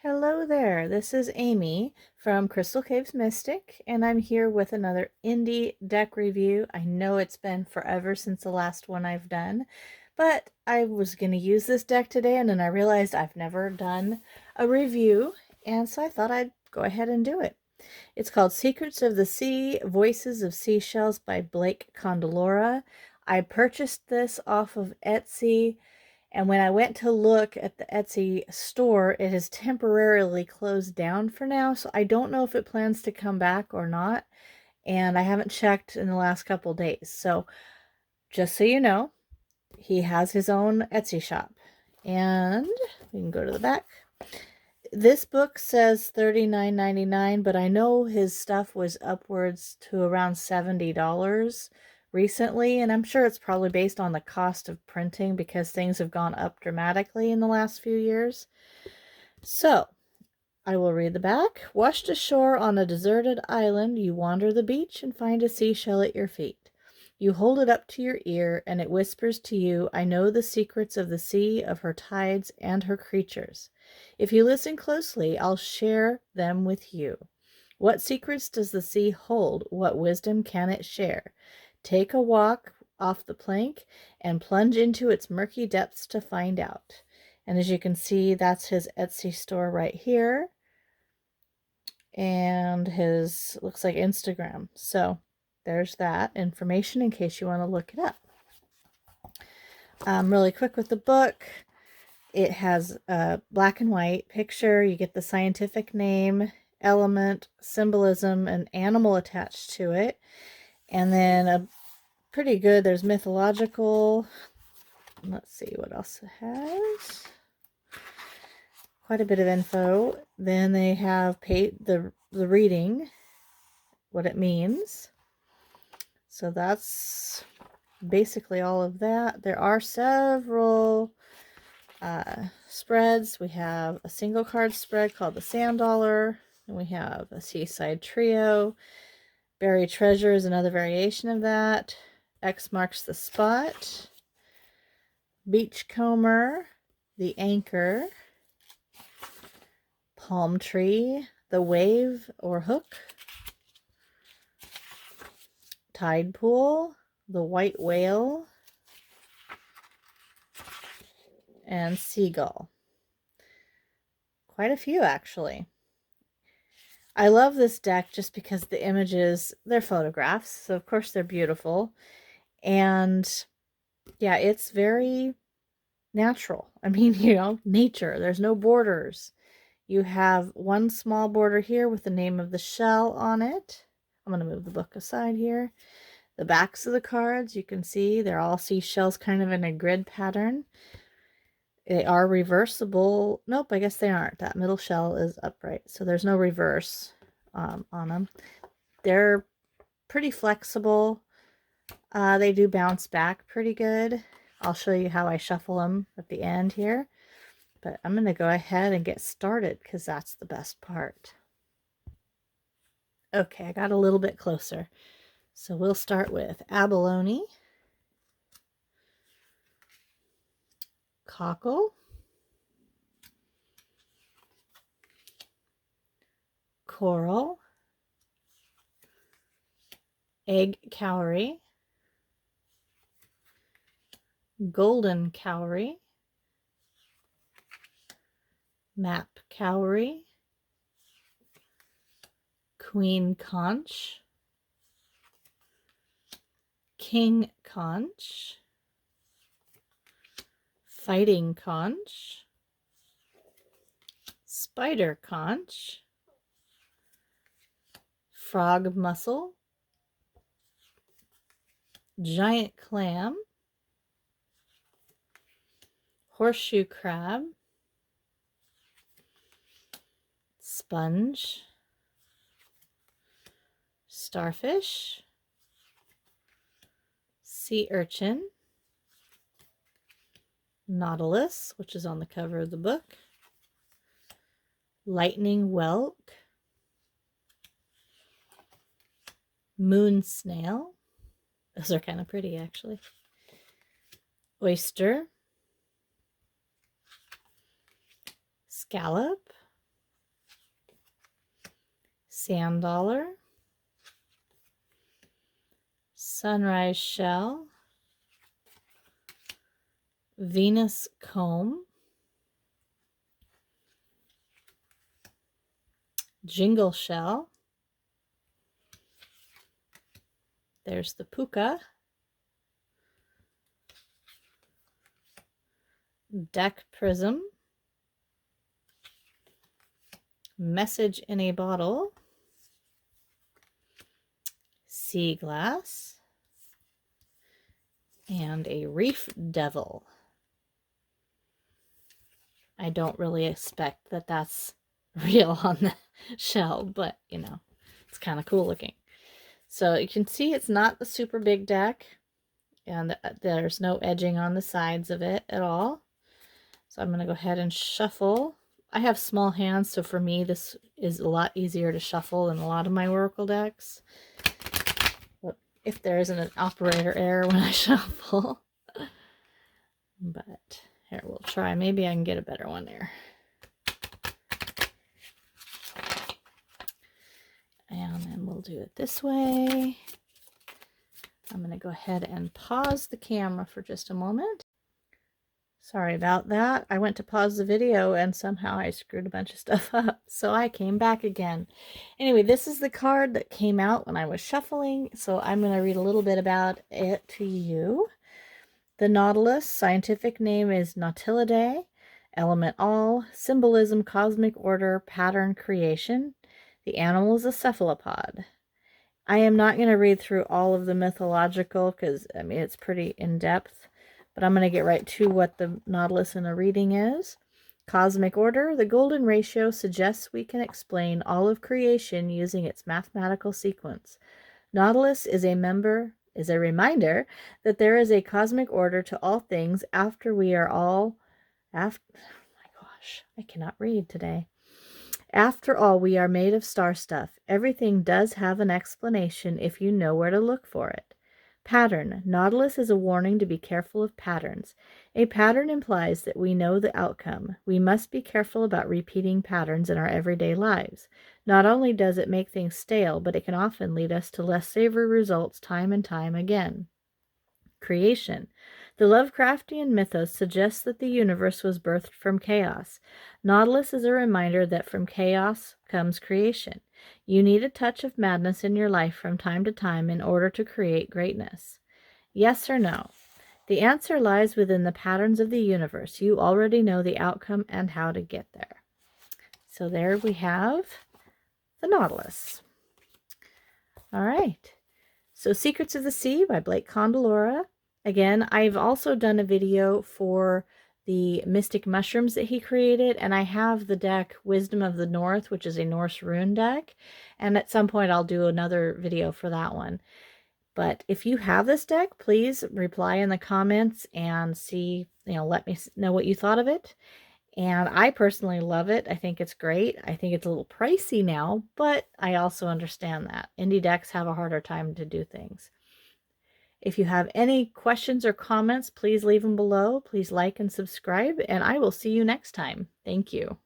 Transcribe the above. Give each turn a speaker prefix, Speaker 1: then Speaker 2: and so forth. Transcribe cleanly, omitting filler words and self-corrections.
Speaker 1: Hello there, this is Amy from Crystal Caves Mystic, and I'm here with another Indy deck review. I know it's been forever since the last one I've done, but I was going to use this deck today, and then I realized I've never done a review, and so I thought I'd go ahead and do it. It's called Secrets of the Sea, Voices of Seashells by Blake Condolora. I purchased this off of Etsy. And when I went to look at the Etsy store, it has temporarily closed down for now. So I don't know if it plans to come back or not. And I haven't checked in the last couple days. So just so you know, he has his own Etsy shop. And we can go to the back. This book says $39.99, but I know his stuff was upwards to around $70 recently, and I'm sure it's probably based on the cost of printing because things have gone up dramatically in the last few years. So, I will read the back. Washed ashore on a deserted island, you wander the beach and find a seashell at your feet. You hold it up to your ear, and it whispers to you, I know the secrets of the sea, of her tides, and her creatures. If you listen closely, I'll share them with you. What secrets does the sea hold? What wisdom can it share? Take a walk off the plank and plunge into its murky depths to find out. And as you can see, that's his Etsy store right here. And his, looks like Instagram. So there's that information in case you want to look it up. Really quick with the book. It has a black and white picture. You get the scientific name, element, symbolism, and animal attached to it. And then a pretty good, there's mythological. Let's see what else it has. Quite a bit of info. Then they have the reading, what it means. So that's basically all of that. There are several spreads. We have a single card spread called the Sand Dollar, and we have a Seaside Trio. Buried Treasure is another variation of that. X marks the spot. Beachcomber, the Anchor, Palm Tree, the Wave or Hook, Tide Pool, the White Whale, and Seagull. Quite a few, actually. I love this deck just because the images, they're photographs, so of course they're beautiful. And yeah, it's very natural. I mean, nature. There's no borders. You have one small border here with the name of the shell on it. I'm going to move the book aside here. The backs of the cards, you can see they're all seashells kind of in a grid pattern. They are reversible. Nope, I guess they aren't. That middle shell is upright, so there's no reverse on them. They're pretty flexible. They do bounce back pretty good. I'll show you how I shuffle them at the end here. But I'm going to go ahead and get started because that's the best part. Okay, I got a little bit closer. So we'll start with abalone, cockle, coral, egg cowrie, golden cowrie, map cowrie, queen conch, king conch, fighting conch, spider conch, frog mussel, giant clam, horseshoe crab, sponge, starfish, sea urchin, nautilus, which is on the cover of the book, lightning whelk, moon snail. Those are kind of pretty, actually. Oyster, scallop, Sand Dollar, Sunrise Shell, Venus Comb, Jingle Shell, there's the Puka, Deck Prism, Message in a Bottle, Sea Glass, and a Reef Devil. I don't really expect that that's real on the shell, but you know, it's kind of cool looking. So you can see it's not the super big deck, and there's no edging on the sides of it at all. So I'm going to go ahead and shuffle. I have small hands, so for me this is a lot easier to shuffle than a lot of my Oracle decks. But if there isn't an operator error when I shuffle. But here, we'll try. Maybe I can get a better one there. And then we'll do it this way. I'm going to go ahead and pause the camera for just a moment. Sorry about that. I went to pause the video and somehow I screwed a bunch of stuff up. So I came back again. Anyway, this is the card that came out when I was shuffling. So I'm going to read a little bit about it to you. The Nautilus, scientific name is Nautilidae, element all, symbolism cosmic order, pattern creation. The animal is a cephalopod. I am not going to read through all of the mythological because, I mean, it's pretty in-depth. But I'm going to get right to what the Nautilus in a reading is. Cosmic order. The golden ratio suggests we can explain all of creation using its mathematical sequence. Nautilus is a reminder that there is a cosmic order to all things after we are all... oh my gosh, I cannot read today. After all, we are made of star stuff. Everything does have an explanation if you know where to look for it. Pattern. Nautilus is a warning to be careful of patterns. A pattern implies that we know the outcome. We must be careful about repeating patterns in our everyday lives. Not only does it make things stale, but it can often lead us to less savory results time and time again. Creation. The Lovecraftian mythos suggests that the universe was birthed from chaos. Nautilus is a reminder that from chaos comes creation. You need a touch of madness in your life from time to time in order to create greatness. Yes or no? The answer lies within the patterns of the universe. You already know the outcome and how to get there. So there we have the Nautilus. All right. So Secrets of the Sea by Blake Condolora. Again, I've also done a video for the mystic mushrooms that he created, and I have the deck Wisdom of the North, which is a Norse rune deck, and at some point I'll do another video for that one. But if you have this deck, please reply in the comments and see, let me know what you thought of it. And I personally love it. I think it's great. I think it's a little pricey now, but I also understand that. Indie decks have a harder time to do things. If you have any questions or comments, please leave them below. Please like and subscribe, and I will see you next time. Thank you.